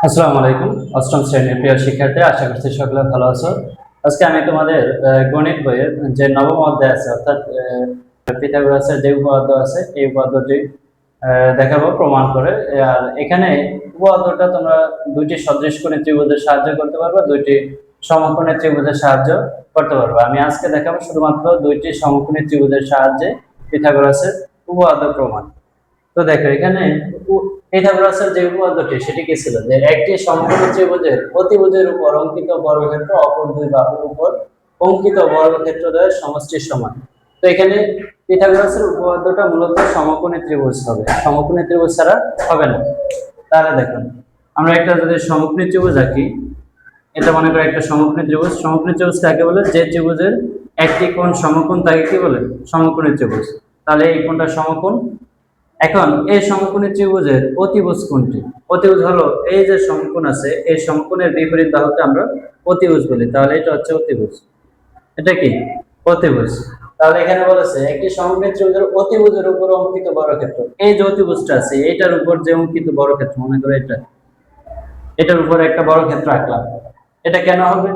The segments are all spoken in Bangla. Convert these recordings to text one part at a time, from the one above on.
আসসালামু আলাইকুম। অষ্টম শ্রেণীর প্রিয় শিক্ষার্থী, আশা করছি সকলে ভালো আছো। আজকে আমি তোমাদের গণিত বইয়ের যে নবম অধ্যায় আছে, অর্থাৎ পিথাগোরাসের যে উপপাদ্য আছে এই উপপাদ্যটি দেখাবো প্রমাণ করে। আর এখানে উপপাদ্যটা তোমরা দুইটি সদৃশকোণী ত্রিভুজের সাহায্য করতে পারবে, দুইটি সমকোণী ত্রিভুজের সাহায্য করতে পারবে। আমি আজকে দেখাবো শুধুমাত্র দুইটি সমকোণী ত্রিভুজের সাহায্যে পিথাগোরাসের উপপাদ্য প্রমাণ। তো দেখো এখানে পিথাগোরাসের যে উপপাদ্যটি সেটি কি ছিল, যে একটি সমকোণী ত্রিভুজের অতিভুজের উপর অঙ্কিত বর্গক্ষেত্র অপর দুই বাহুর উপর অঙ্কিত বর্গক্ষেত্রদ্বয়ের সমষ্টির সমান। তো এখানে পিথাগোরাসের উপপাদ্যটা মূলত সমকোণী ত্রিভুজ হবে, সমকোণী ত্রিভুজ ছাড়া হবে না। তাহলে দেখুন, আমরা একটা যদি সমকোণী ত্রিভুজ আঁকি, এটা মনে করি একটা সমকোণী ত্রিভুজ। সমকোণী ত্রিভুজ কাকে বলে? যে ত্রিভুজের একটি কোণ সমকোণ তাকে কি বলে? সমকোণী ত্রিভুজ। তাহলে এই কোণটা সমকোণ। এখন এই সমকোণী ত্রিভুজের অতিভুজ কোনটি? অতিভুজ হলো এই যে সমকোণ আছে, এই সমকোণের বিপরীত বাহুকে আমরা অতিভুজ বলি। তাহলে এটা হচ্ছে অতিভুজ। এটা কি? অতিভুজ। তাহলে এখানে বলেছে একটি সমকোণী ত্রিভুজের অতিভুজের উপর অঙ্কিত বর্গক্ষেত্র, এই যে অতিভুজটা আছে এটার উপর যে অঙ্কিত বর্গক্ষেত্র, মনে করো এটার উপর একটা বর্গক্ষেত্র আঁকলাম। এটা কেন হবে?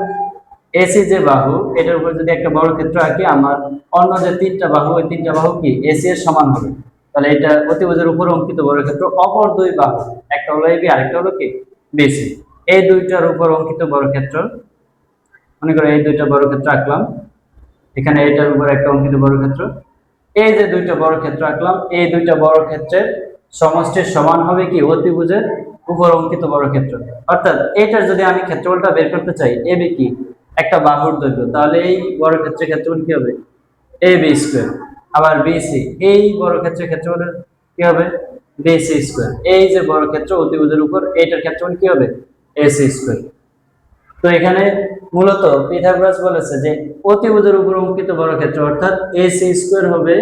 এসি যে বাহু, এটার উপর যদি একটা বর্গক্ষেত্র আঁকি, আমার অন্য যে তিনটা বাহু, ওই তিনটা বাহু কি এসি এর সমান হবে। তাহলে এটা অতিভুজের উপর অঙ্কিত বর্গক্ষেত্র অপর দুই বাহু, একটা হলো এবি আরেকটা হলো কি বিসি, এই দুইটার উপর অঙ্কিত বর্গক্ষেত্র। মনে করো এই দুইটা বর্গক্ষেত্র আঁকলাম, এখানে এটার উপর একটা অঙ্কিত বর্গক্ষেত্র। এই যে দুইটা বর্গক্ষেত্র আঁকলাম, এই দুইটা বর্গক্ষেত্রের সমষ্টির সমান হবে কি অতিভুজের উপর অঙ্কিত বর্গক্ষেত্র। অর্থাৎ এটার যদি আমি ক্ষেত্রফলটা বের করতে চাই, এবি কি একটা বাহুর দৈর্ঘ্য, তাহলে এই বর্গক্ষেত্রের ক্ষেত্রফল কি হবে? AB square. আবার বিসি, এই বর্গক্ষেত্রের ক্ষেত্রফল কি হবে? BC square. এই যে বর্গক্ষেত্র অতিভুজের উপর, এইটার ক্ষেত্রফল কি হবে? AC square. তো এখানে মূলত পিথাগোরাস বলেছে যে অতিভুজের উপর অঙ্কিত বর্গক্ষেত্র অর্থাৎ এসি স্কয়ার হবে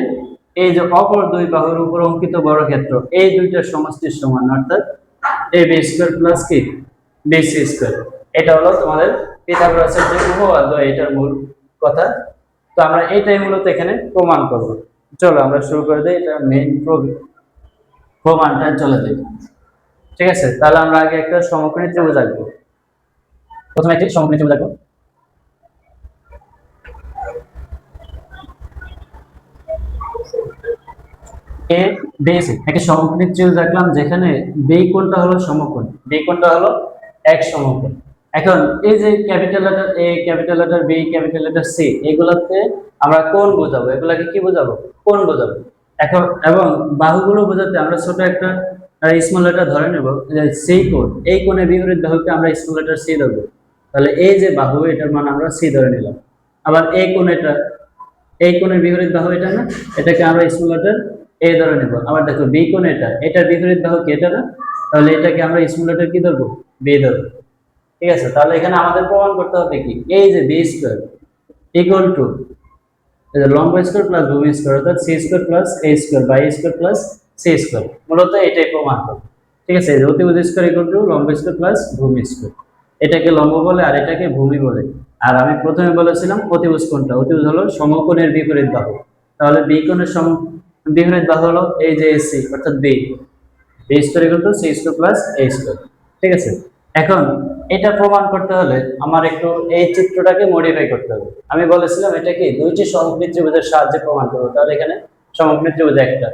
এই যে অপর দুই বাহুর উপর অঙ্কিত বর্গক্ষেত্র, এই দুইটার সমষ্টির সমান, অর্থাৎ এবি স্কয়ার প্লাস কি বিসি স্কয়ার। এটা হলো তোমাদের পিথাগোরাসের যে উপপাদ্য, এটার মূল কথা। তো আমরা এটাই মূলত এখানে প্রমাণ করব। চলো আমরা শুরু করে দিই, এটা মেইন প্রমাণটা চলে যাই। ঠিক আছে, তাহলে আমরা আগে একটা সমকোণী ত্রিভুজ আঁকবো। প্রথমে একটি সমকোণী ত্রিভুজ আঁকবো। এ বেসি একটি সমকোণী ত্রিভুজ আঁকলাম, যেখানে বি কোণটা হলো সমকোণ, বি কোণটা হলো এক সমকোণ। এখন এই যে capital letter A, capital letter B, capital letter C, এগুলাতে আমরা কোণ বোঝাবো, এগুলাকে কি বোঝাবো? কোণ বোঝাবো। এখন এবং বাহুগুলো বোঝাতে আমরা ছোট একটা স্মল লেটার ধরে নেব, যে সি কোণ, এই কোণের বিপরীত বাহুকে আমরা স্মল লেটার সি ধরবো। তাহলে এই যে বাহু, এটার মান আমরা সি ধরে নিলাম। আবার এই কোণ, এটা এই কোণের বিপরীত বাহু এটা না, এটাকে আমরা স্মল লেটার এ ধরে নেব। আবার দেখো বি কোণ, এটার বিপরীত বাহু কি এটা না, তাহলে এটাকে আমরা স্মল লেটার কি ধরবো? বি ধরবো। ঠিক আছে, তাহলে এখানে আমাদের প্রমাণ করতে হবে কি, এই যে বি স্কয়ার ইকুয়াল টু লম্ব স্কয়ার প্লাস ভূমি স্কয়ার, অর্থাৎ C square plus A square by square plus C square. মূলত এটাই প্রমাণ করবে। ঠিক আছে, অতিভুজ স্কয়ার ইকুয়াল টু লম্ব স্কয়ার প্লাস ভূমি স্কয়ার। এটাকে লম্ব বলে আর এটাকে ভূমি বলে। আর আমি প্রথমে বলেছিলাম অতিভুজ কোণটা, অতিভুজ হলো সমকোণের বিপরীত বাহু। তাহলে বি কোণের বিপরীত বাহু হলো এই যে এসি, অর্থাৎ B square equal to C square plus A square. ঠিক আছে, এখন এটা প্রমাণ করতে হলে আমার একটু এই চিত্রটাকে মডিফাই করতে হবে। আমি বলেছিলাম এটাকে দুইটি সমকোণী ত্রিভুজের সাহায্যে প্রমাণ করবো। তাহলে এখানে সমকোণী ত্রিভুজ একটা,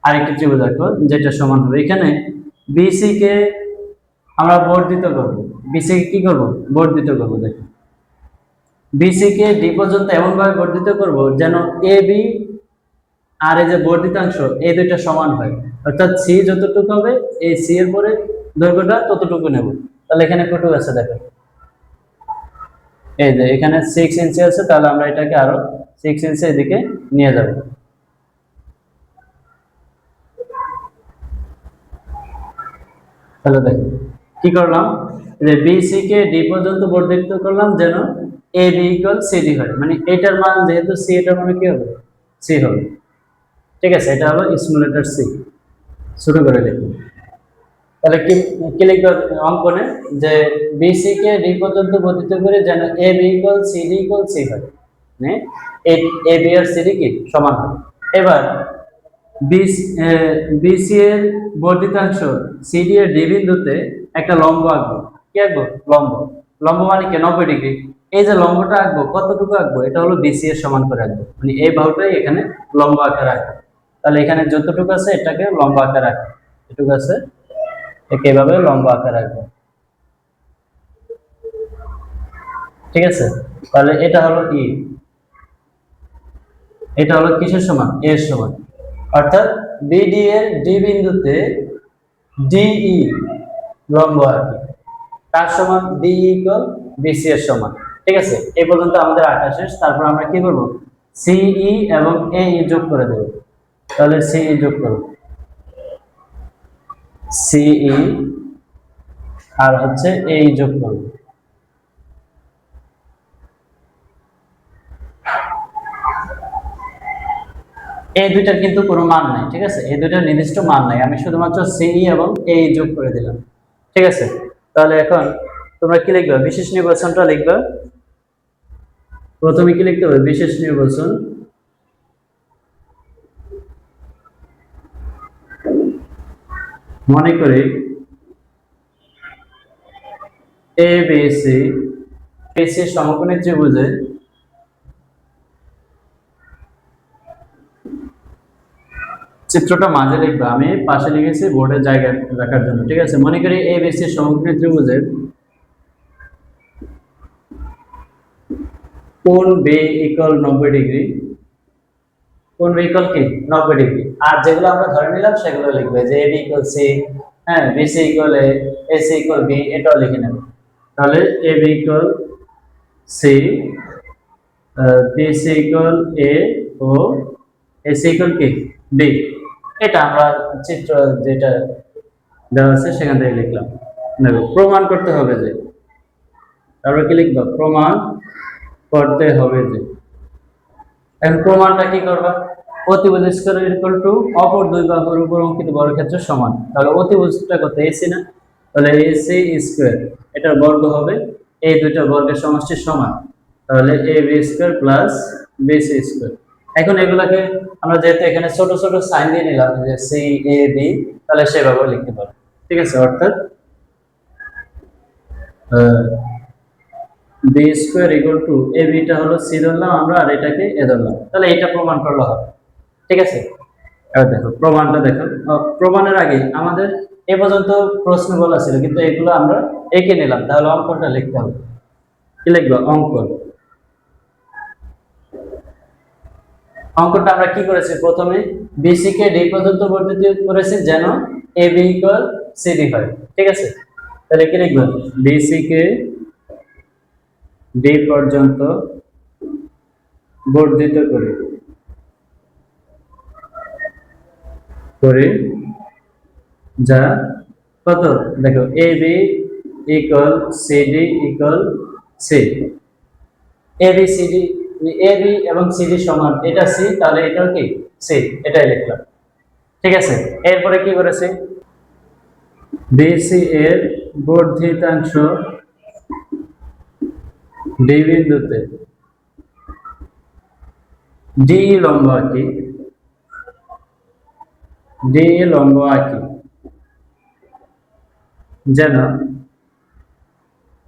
আরেকটি ত্রিভুজ আঁকবো যেটা সমান হবে। এখানে বিসি কে আমরা বর্ধিত করব, বিসি কে কি করব? বর্ধিত করব। দেখো বিসি কে ডি পর্যন্ত এমন ভাবে বর্ধিত করব যেন এ বি আর এই যে বর্ধিতাংশ এই দুইটা সমান হয়, অর্থাৎ সি যতটুকু হবে এই সি এর পরে দৈর্ঘ্যটা ততটুকু নেব। তাহলে এখানে কতটুকু আছে দেখো, এই যে এখানে 6 ইঞ্চি আছে, তাহলে আমরা এটাকে আরো 6 ইঞ্চি এদিকে নিয়ে যাব। তাহলে দেখো কি করলাম, যে বিসি কে ডি পর্যন্ত বর্ধিত করলাম যেন এ বি ইকুয়াল সিডি হয়, মানে এটার মান যেহেতু সি, এটার মানে কি হবে? সি হবে। ঠিক আছে, এটা হলো স্মল লেটার সি। শুরু করে দেখুন, তাহলে কি লিখবে অঙ্কনে, যে বিসি কে ডি পর্যন্ত বর্ধিত করে যেন A B equal CD equal C হয়, মানে এ বি আর সিডি কি সমান হয়। এবার বিসি এর বর্ধিতাংশ সিডি এর ডি বিন্দুতে একটা লম্ব আঁকবো। কি আঁকবো? লম্ব। লম্ব মানে কি? 90 ডিগ্রি। এই যে লম্বটা আঁকবো, কতটুকু আঁকবো? এটা হলো বিসি এর সমান করে আঁকবো, মানে এই বাহুটাই এখানে লম্ব আকারে আঁকবো। তাহলে এখানে যতটুকু আছে এটাকে লম্ব আকারে আঁকবো, এটুকু আছে একে এভাবে লম্ব আকারে আঁকবো। ঠিক আছে, তাহলে এটা হলো ই, এটা হলো কিসের সমান? এর সমান। অর্থাৎ বিডি এর ডি বিন্দুতে ডিই লম্ব আঁকি, তার সমান ডিই ইকুয়াল বিসি এর সমান। ঠিক আছে, এই পর্যন্ত আমাদের আঁকা শেষ। তারপর আমরা কি করব? সিই এবং এই যোগ করে দেব। তাহলে সিই যোগ করব, সিই আর হচ্ছে এই যোগ করব। এই দুইটার কিন্তু কোনো মান নাই। ঠিক আছে, এই দুইটার নির্দিষ্ট মান নাই, আমি শুধুমাত্র সিই এবং এই যোগ করে দিলাম। ঠিক আছে, তাহলে এখন তোমরা কি লিখবে? বিশেষ নির্বাচনটা লিখবে। প্রথমে কি লিখতে হবে? বিশেষ নির্বাচন। মনে করি এ বি সি, এসি সমকোণী ত্রিভুজে চিত্রটা মাঝে লিখবে, আমি পাশে লিখেছি বোর্ডের জায়গায় রাখার জন্য। ঠিক আছে, মনে করি এ বি সি সমকোণী ত্রিভুজের কোণ বি ইকুয়াল 90 ডিগ্রি। কোণ বি ইকুয়াল কি? 90 ডিগ্রি। আর যেগুলো আমরা ধরে নিলাম সেগুলো লিখবে, যে এ বি ইকুয়াল সি, হ্যাঁ, B C equal A, A C equal B, এটাও লিখে নেব। তাহলে A B equal C, B C equal A ও এ সি ইকুয়াল কি? বি। এটা আমরা চিত্র যেটা দেওয়া আছে সেখান থেকে লিখলাম। দেখো, প্রমাণ করতে হবে যে, তারপর কি লিখবো? প্রমাণ করতে হবে যে। এখন প্রমাণটা কি করবা? অতিভুজ স্কয়ার ইকুয়াল টু অপর দুই বাহুর উপর অঙ্কিত বর্গক্ষেত্রের সমান। তাহলে অতিভুজটা কত? এসি না? তাহলে এসি স্কয়ার, এটার বর্গ হবে এই দুইটা বর্গের সমষ্টির সমান। তাহলে A B square plus BC square. এখন এগুলাকে আমরা যেহেতু এখানে ছোট ছোট সাইন দিয়ে নিলাম, যে সি এ বি, তাহলে সেভাবে লিখতে পারো। ঠিক আছে, অর্থাৎ B square equal to A বিটা হলো সি ধরলাম আমরা, আর এটাকে এ ধরলাম, তাহলে এটা প্রমাণ করলে হবে। ঠিক আছে, এবার দেখো প্রমাণটা দেখো। প্রমাণের আগে আমাদের এ পর্যন্ত প্রশ্ন বলা ছিল, কিন্তু এগুলো আমরা এঁকে নিলাম। তাহলে অঙ্কনটা লিখতে হবে। কি লিখবো? অঙ্কন। অঙ্কনটা আমরা কি করেছি? প্রথমে বিসি কে ডি পর্যন্ত বর্ধিত করেছি যেন এ বি ইকুয়াল সিডি হয়। ঠিক আছে, তাহলে কি লিখবো? বিসি কে ডি পর্যন্ত বর্ধিত করে যা কত? দেখো, A B equal CD equal C. A B CD, A B এবং সিডি সমান, এটা সি, তাহলে এটাও কি? সি। এটাই লিখলাম। ঠিক আছে, এরপরে কি করেছে? বিসি এর বর্ধিতাংশ ডি বিন্দুতে ডি লম্ব আঁকি, ডি লম্ব আঁকি যেন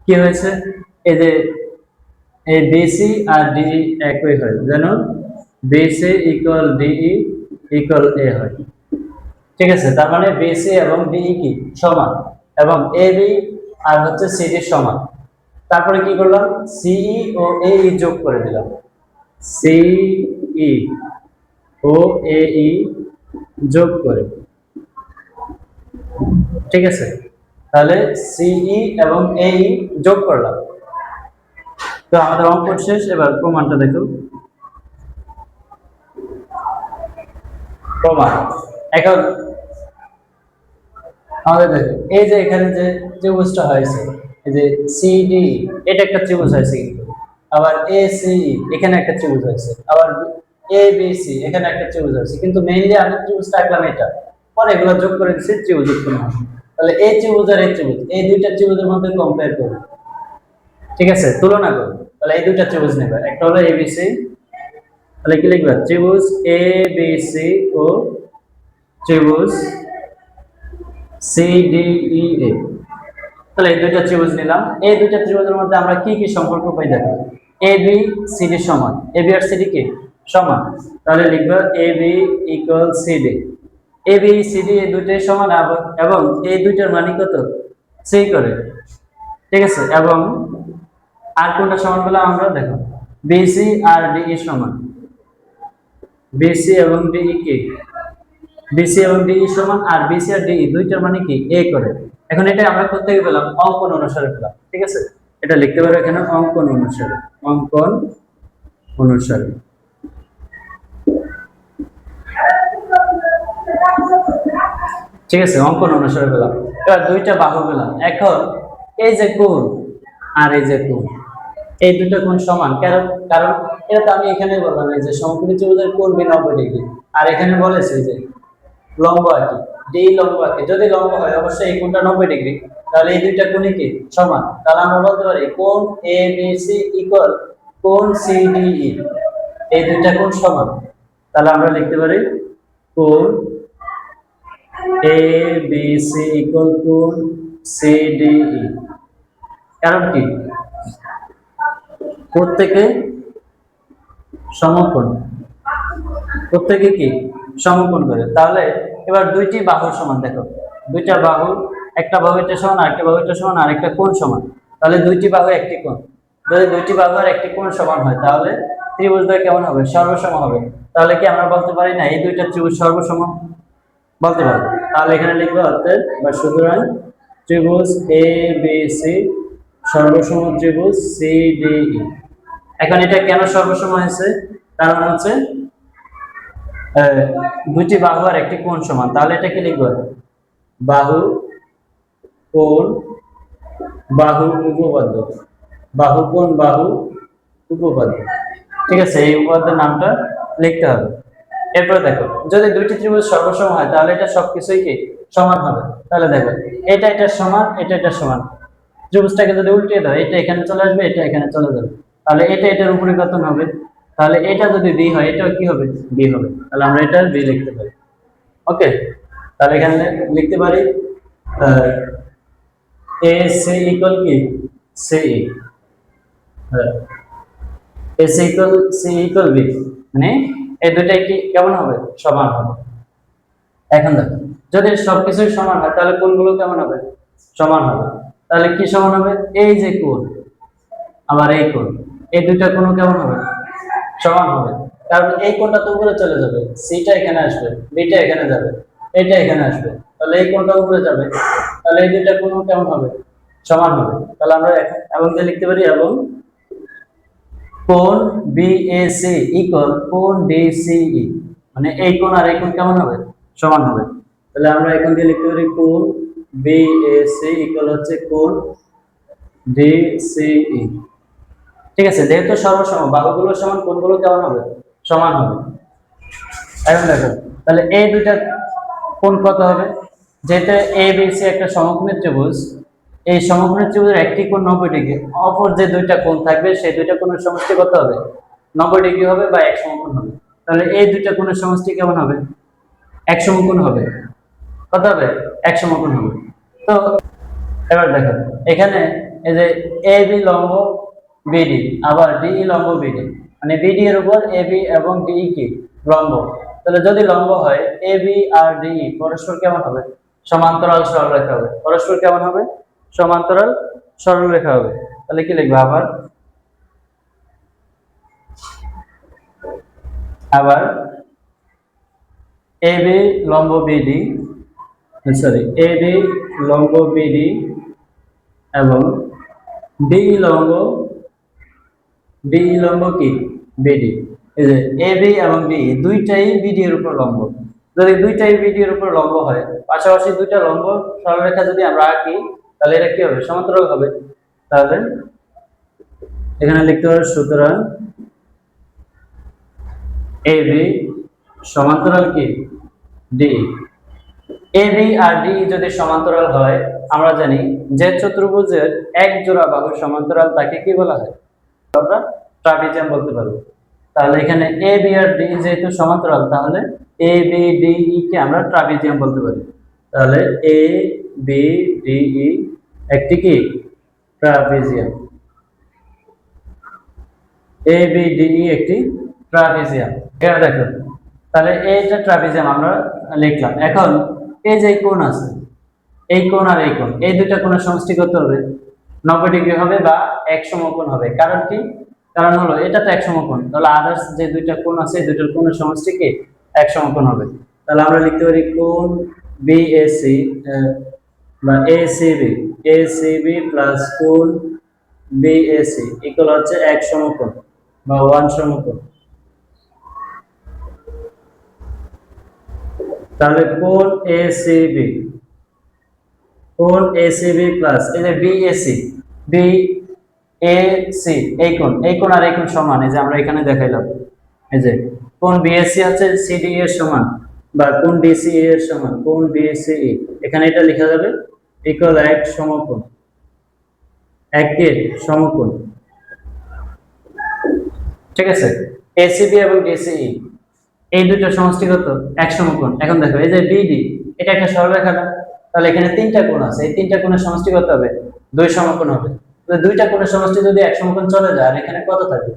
কি হয়েছে? এই যে এই বিসি আর ডি একই হয়, যেন বিসি ইকুয়াল ডিই ইকুয়াল এ হয়। ঠিক আছে, তার মানে বিসি এবং ডিই কি? সমান, এবং এ বি আর হচ্ছে সিডি সমান। তারপরে কি করলাম? সিই ও এই যোগ করে দিলাম, সিই ও এই যোগ করে। ঠিক আছে, তাহলে সিই এবং এই যোগ করলাম। তো আমাদের অঙ্ক শেষ। এবার প্রমাণটা দেখো। প্রমাণ এখন আমাদের দেখো, এই যে এখানে যে ত্রিভুজটা হয়েছে, এই যে সিডি, এটা একটা ত্রিভুজ হয়েছে, কিন্তু আবার এসি এখানে একটা ত্রিভুজ হয়েছে, আবার এ বি সি এখানে একটা ত্রিভুজ হয়েছে, কিন্তু মেইনলি আমি ত্রিভুজটা আঁকলাম এটা, পরে এগুলো যোগ করে দিচ্ছি ত্রিভুজ উৎপন্ন হবে। তাহলে এই ত্রিভুজ আর এই ত্রিভুজ, এই দুইটা ত্রিভুজের মধ্যে কম্পেয়ার করব। ঠিক আছে, তুলনা করব। তাহলে এই দুইটা ত্রিভুজ নেবে, একটা হলো এবিসি, তাহলে কি লিখবে? ত্রিভুজ এ বি সি ও ত্রিভুজ CDEA। তাহলে এই দুইটা ত্রিভুজ নিলাম, এই দুইটা ত্রিভুজের মধ্যে আমরা কি কি সম্পর্ক পাই দেখো। ABCD সমান, AB আর CD কি সমান, তাহলে লিখবো AB = CD। ABCD এই দুইটাই সমান এবং এই দুইটার মান কত, C করে, ঠিক আছে। এবং আর কোনটা সমান বলে আমরা দেখো, BC আর DE সমান, BC এবং DE কি, BC এবং DE সমান, আর BC আর DE দুইটার মানে কি A করে। এখন এটা আমরা কোত্থেকে পেলাম, অঙ্কন অনুসারে পেলাম, ঠিক আছে। এটা লিখতে পারো এখানে অঙ্কন অনুসারে, অঙ্কন অনুসারে, ঠিক আছে, অঙ্কন অনুসারে পেলাম। এবার দুইটা বাহু পেলাম। এখন এই যে কোণ আর এই যে কোণ, এই দুটো কোণ সমান, কারণ কারণ এটা তো আমি এখানে বললাম এই যে সমকোণী ত্রিভুজের কোণ 90 ডিগ্রি, আর এখানে বলেছে যে লম্ব আঁকি, ডি লম্ব আঁকি। যদি লম্ব হয় অবশ্যই এই কোণটা 90 ডিগ্রি, তাহলে এই দুইটা কোণই কি সমান। তাহলে আমরা বলতে পারি কোণ ABC = কোণ CDE, এই দুইটা কোণ সমান। তাহলে আমরা লিখতে পারি কোণ ABC = কোণ CDE। কারণ কি, প্রত্যেকে সমকোণ, প্রত্যেকে কি সমকোণ করে। তাহলে এবার দুইটি বাহু সমান, দেখো দুইটা বাহু, একটা বাহু এটা সমান, আরেকটা বাহু এটা সমান, আরেকটা কোণ সমান। তাহলে দুইটি বাহু একটি কোণ, যদি দুইটি বাহু আর একটি কোণ সমান হয় তাহলে ত্রিভুজদ্বয় কেমন হবে, সর্বসম হবে। তাহলে কি আমরা বলতে পারি না এই দুইটা ত্রিভুজ সর্বসম, বলতে পারবো। তাহলে এখানে লিখবো অর্থাৎ বা সুতরাং ত্রিভুজ ABC সর্বসম ত্রিভুজ CDE। এখন এটা কেন সর্বসম হয়েছে, কারণ হচ্ছে দুইটি বাহু আর একটি কোণ সমান। তাহলে এটা কি লিখবো, বাহু কোণ বাহু উপপাদ্য, বাহু কোণ বাহু উপপাদ্য, ঠিক আছে। এই উপপাদ্যের নামটা লিখতে হবে। এরপরে দেখো যদি দুইটি ত্রিভুজ সর্বসম হয় তাহলে এটা সবকিছুই কি সমান হবে। তাহলে দেখো এটা এটা সমান, এটা এটা সমান, ত্রিভুজটাকে যদি উল্টিয়ে দাও এটা এখানে চলে আসবে, এটা এখানে চলে যাবে, তাহলে এটা এটার উপরে পরিবর্তন হবে। তাহলে এটা যদি বি হয় এটাও কি হবে, বি হবে। তাহলে আমরা এটা বি লিখতে পারি। ওকে, তাহলে এখানে লিখতে পারি AC = কি CE, AC = CE = B, মানে এই দুটাই কি কেমন হবে, সমান হবে। এখন দেখো যদি সবকিছু সমান হয় তাহলে কোণগুলো কেমন হবে, সমান হবে। তাহলে কি সমান হবে, এই যে কোণ আবার এই কোণ, এই দুইটা কোণ কেমন হবে, সমান হবে। কারণ এই কোণটা তো উপরে চলে যাবে, সিটা এখানে আসবে, বিটা এখানে যাবে, এটা এখানে আসবে, তাহলে এই কোণটা উপরে যাবে, তাহলে এই দুইটা কোণ কেমন হবে, সমান হবে। তাহলে আমরা এবং যে লিখতে পারি এবং কোণ BAC = কোণ DCE, মানে এই কোণ আর এই কোণ কেমন হবে, সমান হবে। তাহলে আমরা এখান থেকে লিখতে পারি কোণ BAC = হচ্ছে কোণ DCE, ঠিক আছে। যেহেতু সর্বসম, বাহুগুলো সমান, কোণগুলো কেমন হবে, সমান হবে। এখন দেখো তাহলে এই দুইটা কোণ কত হবে, যেটা ABC একটা সমকোণী ত্রিভুজ, এই সমকোণী ত্রিভুজের একটি কোণ 90 ডিগ্রি, অপর যে দুইটা কোণ থাকবে সেই দুইটা কোণের সমষ্টি কত হবে, 90 ডিগ্রি হবে বা এক সমকোণ হবে। তাহলে এই দুইটা কোণের সমষ্টি কেমন হবে, এক সমকোণ হবে। কত হবে, এক সমকোণ হবে। তো এবার দেখো এখানে এই যে AB লম্ব BD, আবার DE লম্ব BD, মানে BD এর উপর AB এবং DE কি লম্ব। তাহলে যদি লম্ব হয় AB আর DE পরস্পর কেমন হবে, সমান্তরাল সরলরেখা হবে। পরস্পর কেমন হবে, সমান্তরাল সরলরেখা হবে। তাহলে কি লিখবো, আবার AB লম্ব BD, সরি AB লম্ব BD এবং DE লম্ব কি BD। এই যে AB এবং DE দুইটাই BD এর উপর লম্ব। যদি দুইটাই BD এর উপর লম্ব হয়, পাশাপাশি দুইটা লম্ব সরলরেখা যদি আমরা আঁকি তাহলে এটা কি হবে, সমান্তরাল হবে। তাহলে এখানে লিখতে হবে সুতরাং AB সমান্তরাল কি DE। AB আর DE যদি সমান্তরাল হয়, আমরা জানি যে চতুর্ভুজের এক জোড়া বাহু সমান্তরাল তাকে কি বলা হয়, আমরা ট্রাপিজিয়াম বলতে পারবো। তাহলে এখানে এ বি আর ডি যেহেতু সমান্তরাল, তাহলে এ বি ডি ই কে আমরা ট্রাপিজিয়াম বলতে পারি। তাহলে এ বি ডি ই একটি কি trapezium, A B D E একটি ট্রাপিজিয়াম। এটা দেখো, তাহলে এইটা ট্রাপিজিয়াম আমরা লিখলাম। এখন এই যে কোণ আছে, এই কোণ আর এই কোণ, এই দুইটা কোণের সমষ্টি কত হবে? 90 ডিগ্রি হবে বা এক সমকোণ হবে। কারণ কি? কারণ হলো এটা তো এক সমকোণ, তাহলে আদার্স যে দুইটা কোণ আছে এই দুইটার কোণের সমষ্টি কি এক সমকোণ হবে। তাহলে আমরা লিখতে পারি কোণ বিএসি বা এসিবি, এসিবি প্লাস কোণ বিএসি ইকুয়াল হচ্ছে এক সমকোণ বা ওয়ান সমকোণ। তাহলে কোণ এসিবি, কোণ এসিবি প্লাস এই যে বিএসি, বিএসি এই কোণ আর এই কোণ সমান। এই যে আমরা এখানে দেখাইলাম, এই যে কোণ বিএসি হচ্ছে সিডি এর সমান বা কোণ ডিসি এর সমান, কোণ ডিসি এখানে এটা লেখা যাবে ইকুয়াল এক সমকোণ, একের সমকোণ। ঠিক আছে, এসিবি এবং ডিসিই এই দুটো সমষ্টি কত? এক সমকোণ। এখন দেখো এই যে বিডি, এটা একটা সরলরেখা না, তাহলে এখানে তিনটা কোণ আছে, এই তিনটা কোণের সমষ্টি কত হবে? দুই সমকোণ হবে। তো দুইটা কোণের সমষ্টি যদি এক সমকোণ চলে যায়, আর এখানে কত থাকবে?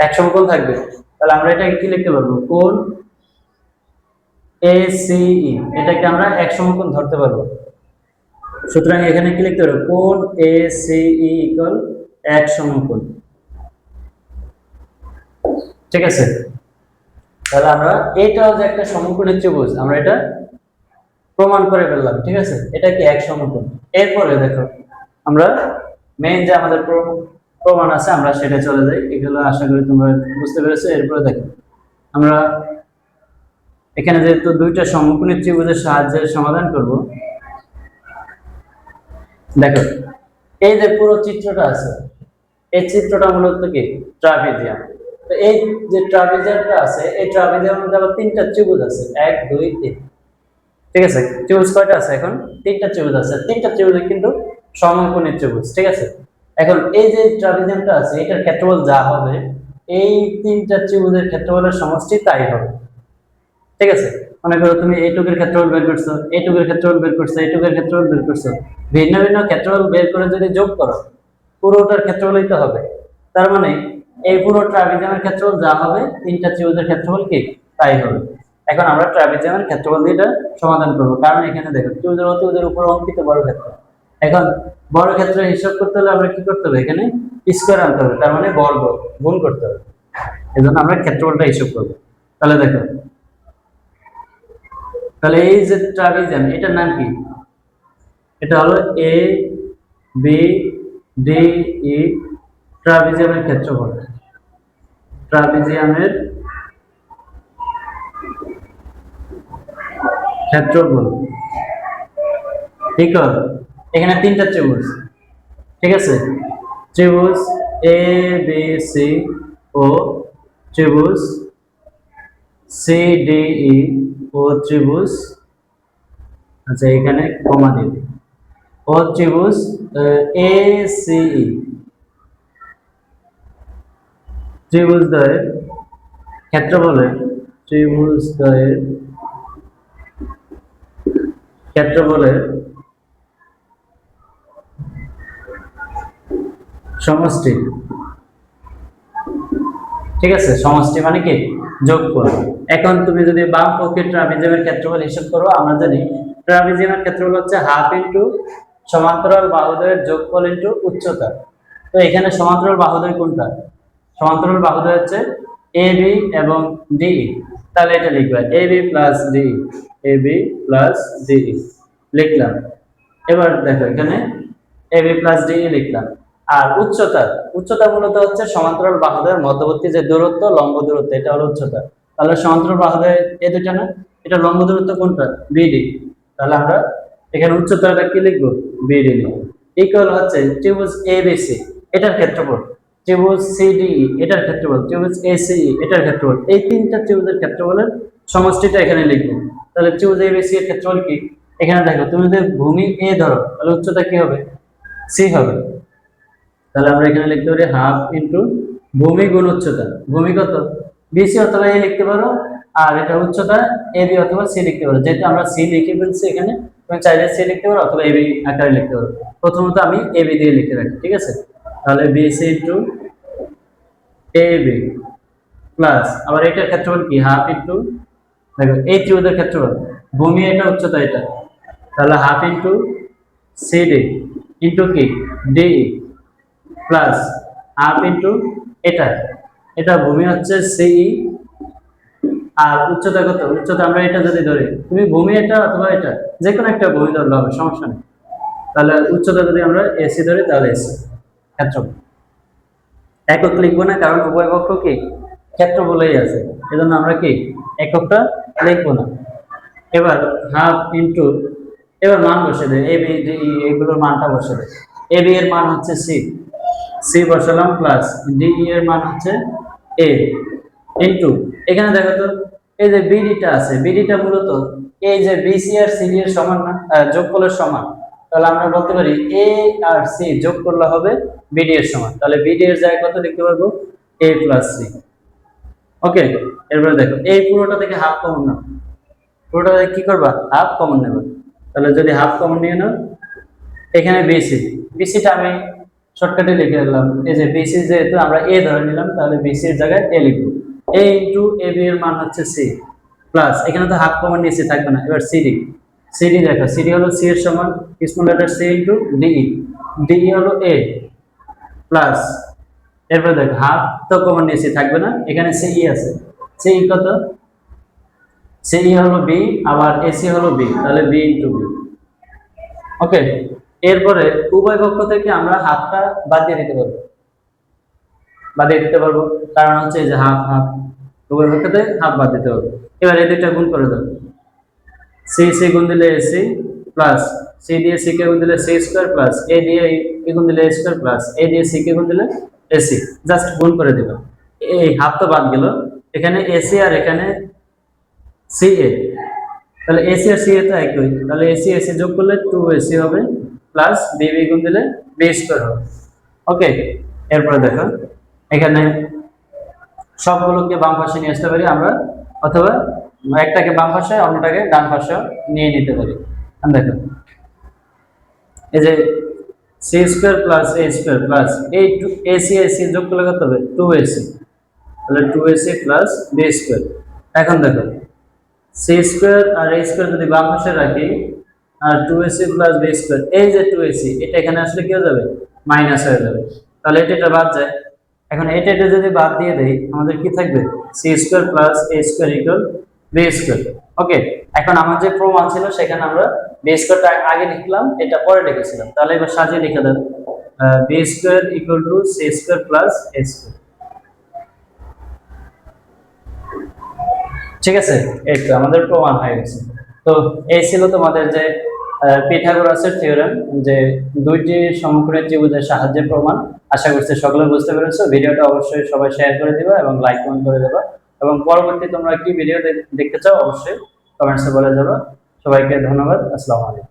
এক সমকোণ থাকবে। তাহলে আমরা এটাকে কি লিখতে পারবো? কোণ এসিই, এটাকে আমরা এক সমকোণ ধরতে পারবো। সুতরাং এখানে কি লিখতে পারবো? কোণ এসিই ইকুয়াল এক সমকোণ। ঠিক আছে, তাহলে আমরা এটাও যে একটা সমকোণী ত্রিভুজ, আমরা এটা প্রমাণ করে ফেললাম। ঠিক আছে, এটা কি এক সমকোণ। এরপরে দেখো আমরা মেইন যে আমাদের প্রমাণ আছে আমরা সেটা চলে যাই। এগুলো আশা করি তোমরা বুঝতে পেরেছো। এরপরে দেখো আমরা এখানে যেহেতু দুইটা সমকোণী ত্রিভুজের সাহায্যে সমাধান করব, দেখো এই যে পুরো চিত্রটা আছে, এই চিত্রটা মূলত কি ট্রাপিজিয়াম। তো এই যে ট্রাপিজিয়ামটা আছে, এই ট্রাপিজিয়ামের মধ্যে আবার তিনটা ত্রিভুজ আছে, 1 2 3। ঠিক আছে, ত্রিভুজ কয়টা আছে? এখন তিনটা ত্রিভুজ আছে, তিনটা ত্রিভুজ কিন্তু সমকোণী ত্রিভুজ। ঠিক আছে, এখন এই যে ট্রাপিজিয়ামটা আছে এটার ক্ষেত্রফল যা হবে, এই তিনটা ত্রিভুজের ক্ষেত্রফলের সমষ্টি তাই হবে। ঠিক আছে, মনে করো তুমি এইটুকুর ক্ষেত্রফল বের করছো, এইটুকুর ক্ষেত্রফল বের করছো, এইটুকুর ক্ষেত্রফল বের করছো, ভিন্ন ভিন্ন ক্ষেত্রফল বের করে যদি যোগ করো পুরোটার ক্ষেত্রফলই তো হবে। তার মানে এই পুরো ট্রাপিজিয়ামের ক্ষেত্রফল যা হবে তিনটা ত্রিভুজের ক্ষেত্রফল কি তাই হবে। এখন আমরা ট্রাপিজিয়ামের ক্ষেত্রফল দিয়ে এটা সমাধান করব। কারণ এখানে দেখো ত্রিভুজের অতিভুজের উপর অঙ্কিত বড় ক্ষেত্র। এখন বড় ক্ষেত্র হিসাব করতে হলে আমরা কি করতে হবে? এখানে স্কয়ার আনতে হবে, তার মানে বর্গ গুণ করতে হবে। এজন্য আমরা ক্ষেত্রফলটা হিসাব করব। তাহলে দেখো, তাহলে এই যে ট্রাপিজিয়াম এটার নাম কি? এটা হলো এ বি ডি ই ট্রাপিজিয়ামের ক্ষেত্রফল। ট্রাপিজিয়ামের ক্ষেত্রফল ঠিক আছে। এখানে তিনটা ত্রিভুজ, ঠিক আছে, ত্রিভুজ এ বি সি ও ত্রিভুজ সি ডি ই ও ত্রিভুজ, আচ্ছা এখানে কমা দিই, ও ত্রিভুজ এ সি ই, ত্রিভুজদ্বয়ের ক্ষেত্রফলের, ত্রিভুজদ্বয়ের ক্ষেত্রফলের সমষ্টি। ঠিক আছে, সমষ্টি মানে কি যোগফল। এখন তুমি যদি বাম পক্ষের ট্রাপিজিয়ামের ক্ষেত্রফল হিসাব করো, আমরা জানি ট্রাপিজিয়ামের ক্ষেত্রফল হচ্ছে হাফ ইনটু সমান্তরাল বাহুদ্বয়ের যোগফল ইনটু উচ্চতা। তো এখানে সমান্তরাল বাহুদ্বয় কোনটা? সমান্তরাল বাহুদ্বয় হচ্ছে এ বি এবং ডি। তাহলে এটা লিখবা A B plus D, A B plus D লিখলাম। এবার দেখো এখানে এ বি প্লাস ডি লিখলাম। আর উচ্চতা, উচ্চতা মূলত হচ্ছে সমান্তরাল বাহুদ্বয়ের মধ্যবর্তী যে দূরত্ব, লম্ব দূরত্ব, এটা হলো উচ্চতা। তাহলে সমান্তরাল বাহুদ্বয় এই দুটো না, এটা লম্ব দূরত্ব কোনটা? বিডি। তাহলে আমরা এখানে উচ্চতাটা কি লিখবো? বিডি লিখবো। ইকুয়াল হচ্ছে ত্রিভুজ এবিসি এটার ক্ষেত্রফল, ত্রিভুজ সিডিই এটার ক্ষেত্রফল, ত্রিভুজ এসিই এটার ক্ষেত্রফল, এই তিনটা ত্রিভুজের ক্ষেত্রফলের সমষ্টিটা এখানে লিখবো। তাহলে ত্রিভুজ এবিসি এর ক্ষেত্রফল কি? এখানে দেখো তুমি যদি ভূমি এ ধরো তাহলে উচ্চতা কি হবে? সি হবে। তাহলে আমরা এখানে লিখতে পারি হাফ ইনটু ভূমি গুণ উচ্চতা। ভূমি কত? বিসি অথবা এ লিখতে পারো, আর এটা উচ্চতা এবি অথবা সি লিখতে পারো। যেহেতু আমরা সি লিখে ফেলছি এখানে, তুমি চাইলে সি লিখতে পারো অথবা এবি আকারে লিখতে পারো। প্রথমত আমি এবি দিয়ে লিখে রাখি, ঠিক আছে? তাহলে বিসি ইন্টু এবি প্লাস, আবার এটার ক্ষেত্রফল কি, হাফ ইন্টু, দেখো এই ত্রিভুজের ক্ষেত্রফল, ভূমি এটা উচ্চতা এটা, তাহলে হাফ ইন্টু সিডি ইন্টু কি ডি প্লাস হাফ ইন্টু এটা, এটা ভূমি হচ্ছে সিই, আর উচ্চতা কত, উচ্চতা আমরা এটা যদি ধরি, তুমি ভূমি এটা অথবা এটা যে কোনো একটা ভূমি ধরলে হবে, সমস্যা নেই। তাহলে উচ্চতা যদি আমরা এসি ধরি তাহলে এসি ক্ষেত্রফল, একক লিখবো না কারণ উভয় পক্ষ কি ক্ষেত্র বলেই আছে, এজন্য আমরা কি এককটা লিখবো না। এবার হাফ ইন্টু, এবার মান বসে দেয়, এ বি ডি এগুলোর মানটা বসে দেয়। এ বি এর মান হচ্ছে সি, সি বসালাম প্লাস ডি এর মান হচ্ছে এ ইন্টু, এখানে দেখো তো এই যে বিডিটা আছে, বিডিটা মূলত এই যে বিসি আর সিডি এর সমান না, যোগফলের সমান। তাহলে আমরা বলতে পারি এ আর সি যোগ করলে হবে বিডি এর সমান। তাহলে বিডি এর জায়গায় কত লিখতে পারবো, এ প্লাস সি। ওকে, এরপরে দেখো এই পুরোটা থেকে হাফ কমন নাও, পুরোটা থেকে কি করবা, হাফ কমন নেবে। তাহলে যদি হাফ কমন নিয়ে নাও, এখানে বিসি, বিসিটা আমি শর্টকাটে লিখে দিলাম, এই যে বিসি যেহেতু আমরা এ ধরে নিলাম, তাহলে বিসি এর জায়গায় এ লিখবো। এ ইন্টু এ বি এর মান হচ্ছে সি প্লাস, এখানে তো হাফ কমন নিয়ে সি থাকবে না, এবার সিডি, সিডি দেখো সিডি হলো সি এর সমান, small letter C into DE, DE হলো এ প্লাস, এরপর দেখো হাফ তো কমন নিয়ে সি থাকবে না, এখানে সিই আছে, সিই কত, সিই হলো বি, আবার এসি হলো বি, তাহলে বি ইন্টু বি। ওকে, এরপরে উভয় পক্ষ থেকে আমরা হাফটা বাদ দিয়ে দিতে পারবো, বাদ দিয়ে দিতে পারবো, কারণ হচ্ছে এই যে হাফ হাফ, উভয় পক্ষ থেকে হাফ বাদ দিতে পারবো। এবার এই দুইটা গুণ করে দাও, সি সি গুণ দিলে এসি প্লাস সি দিয়ে সি কে গুণ দিলে সি স্কয়ার প্লাস এ দিয়ে এ গুণ দিলে এ স্কয়ার প্লাস এ দিয়ে সি কে গুণ দিলে এসি, জাস্ট গুণ করে দিলাম। এই হাফ তো বাদ গেল, এখানে এসি আর এখানে সি এ, তাহলে এসি আর সি এ তো একই, তাহলে এসি এসি যোগ করলে 2ac হবে প্লাস বি বি গুণ দিলে বি স্কয়ার হবে। ওকে, এরপরে দেখো এখানে সবগুলোকে বাম পাশে নিয়ে আসতে পারি আমরা, অথবা একটাকে বাম পাশে অন্যটাকে ডান পাশে নিয়ে নিতে পারি। দেখো এই যে C square plus A square plus এই এসি এসি যোগ করলে কত হবে, 2ac, তাহলে 2ac প্লাস বি স্কয়ার। এখন দেখো সি স্কয়ার আর এ স্কয়ার যদি বাম পাশে রাখি, আর 2ac প্লাস বি স্কয়ার, এই যে 2ac এটা এখানে আসলে কি হয়ে যাবে, মাইনাস হয়ে যাবে, তাহলে এটা বাদ যায়। এখন এটা যদি বাদ দিয়ে দেই, আমাদের কি থাকবে, C square plus A square equal B square. ওকে, এখন আমার যে প্রমাণ ছিল সেখানে আমরা বি স্কয়ারটা আগে লিখলাম, এটা পরে লিখেছিলাম, তাহলে এবার সাজিয়ে লিখে দেব, B square equal to C square plus A square. ঠিক আছে, এই তো আমাদের প্রমাণ হয়ে গেছে। তো এই ছিল তোমাদের যে পিথাগোরাসের থিওরেম, যে দুইটি সমকোণী ত্রিভুজের সাহায্যে প্রমাণ। আশা করছি সকলে বুঝতে পেরেছো। ভিডিওটা অবশ্যই সবাই শেয়ার করে দিবা এবং লাইক কমেন্ট করে দেবা, এবং পরবর্তী তোমরা কি ভিডিও দেখতে চাও অবশ্যই কমেন্টসে বলে যাবা। সবাইকে ধন্যবাদ, আসসালামু আলাইকুম।